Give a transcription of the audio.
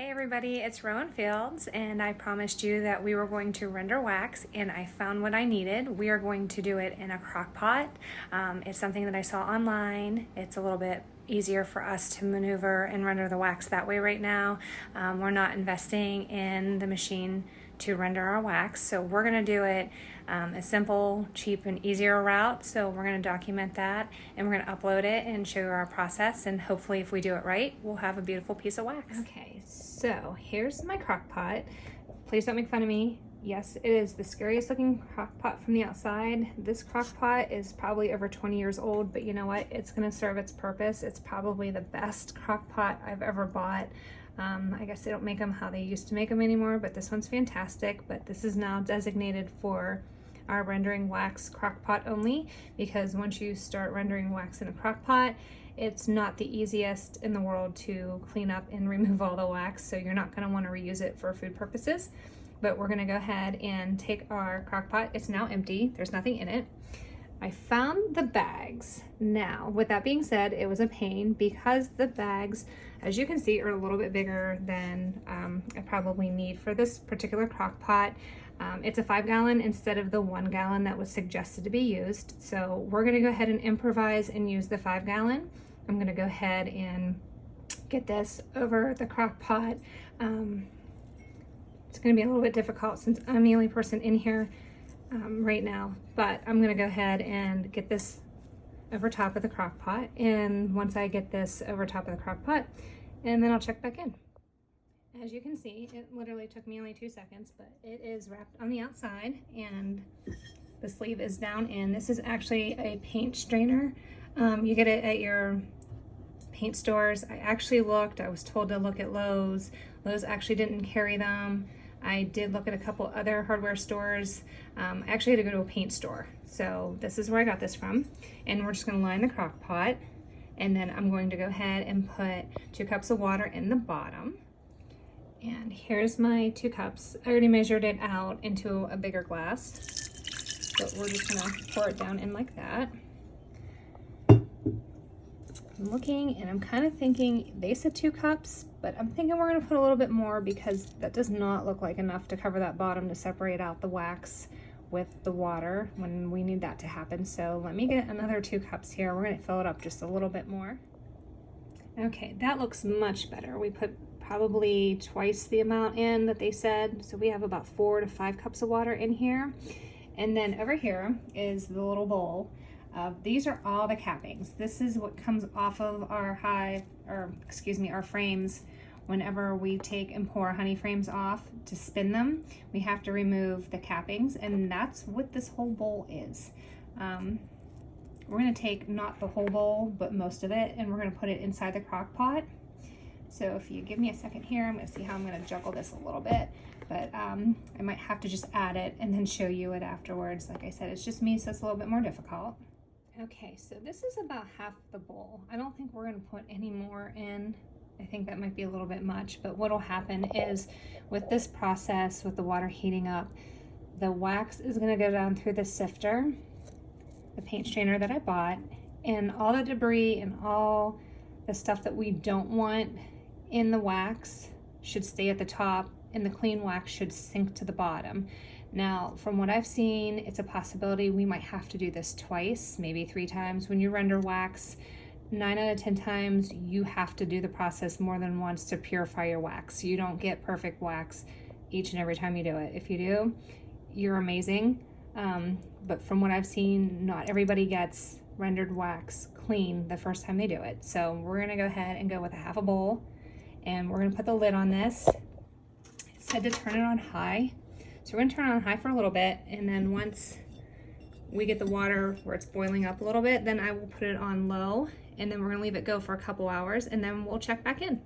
Hey everybody, it's Rowan Fields, and I promised you that we were going to render wax, and I found what I needed. We are going to do it in a crock pot. It's something that I saw online. It's a little bit easier for us to maneuver and render the wax that way right now. We're not investing in the machine to render our wax, so we're going to do it a simple, cheap, and easier route. So we're going to document that, and we're going to upload it and show you our process, and hopefully if we do it right, we'll have a beautiful piece of wax. Okay, so here's my crock pot. Please don't make fun of me. Yes, it is the scariest looking crock pot from the outside. This crock pot is probably over 20 years old, but you know what? It's going to serve its purpose. It's probably the best crock pot I've ever bought. I guess they don't make them how they used to make them anymore, but this one's fantastic. But this is now designated for our rendering wax crock pot only, because once you start rendering wax in a crock pot, it's not the easiest in the world to clean up and remove all the wax, so you're not going to want to reuse it for food purposes. But we're going to go ahead and take our crock pot. It's now empty. There's nothing in it. I found the bags. Now, with that being said, it was a pain because the bags, as you can see, are a little bit bigger than I probably need for this particular crock pot. It's a 5-gallon instead of the 1-gallon that was suggested to be used. So we're gonna go ahead and improvise and use the 5-gallon. I'm gonna go ahead and get this over the crock pot. It's gonna be a little bit difficult since I'm the only person in here right now, but I'm gonna go ahead and get this over top of the crock pot. And once I get this over top of the crock pot, and then I'll check back in. As you can see, it literally took me only 2 seconds, but it is wrapped on the outside and the sleeve is down in. This is actually a paint strainer. You get it at your paint stores. I actually looked, I was told to look at Lowe's. Lowe's actually didn't carry them. I did look at a couple other hardware stores. I actually had to go to a paint store. So this is where I got this from. And we're just gonna line the crock pot. And then I'm going to go ahead and put 2 cups of water in the bottom. And here's my 2 cups. I already measured it out into a bigger glass. But we're just gonna pour it down in like that. I'm looking and I'm kind of thinking, they said 2 cups, but I'm thinking we're gonna put a little bit more because that does not look like enough to cover that bottom to separate out the wax with the water when we need that to happen. So let me get another 2 cups here. We're gonna fill it up just a little bit more. Okay, that looks much better. We put probably twice the amount in that they said. So we have about 4 to 5 cups of water in here. And then over here is the little bowl. These are all the cappings. This is what comes off of our our frames. Whenever we take and pour honey frames off to spin them, we have to remove the cappings, and that's what this whole bowl is. We're gonna take not the whole bowl, but most of it, and we're gonna put it inside the crock pot. So if you give me a second here, I'm gonna see how I'm gonna juggle this a little bit, but I might have to just add it and then show you it afterwards. Like I said, it's just me, so it's a little bit more difficult. Okay, so this is about half the bowl. I don't think we're gonna put any more in. I think that might be a little bit much, but what'll happen is with this process, with the water heating up, the wax is gonna go down through the sifter, the paint strainer that I bought, and all the debris and all the stuff that we don't want in the wax should stay at the top, and the clean wax should sink to the bottom. Now, from what I've seen, it's a possibility we might have to do this twice, maybe 3 times. When you render wax, 9 out of 10 times, you have to do the process more than once to purify your wax. You don't get perfect wax each and every time you do it. If you do, you're amazing. But from what I've seen, not everybody gets rendered wax clean the first time they do it. So we're gonna go ahead and go with a half a bowl, and we're gonna put the lid on this. It said to turn it on high. So we're gonna turn it on high for a little bit, and then once we get the water where it's boiling up a little bit, then I will put it on low, and then we're gonna leave it go for a couple hours, and then we'll check back in.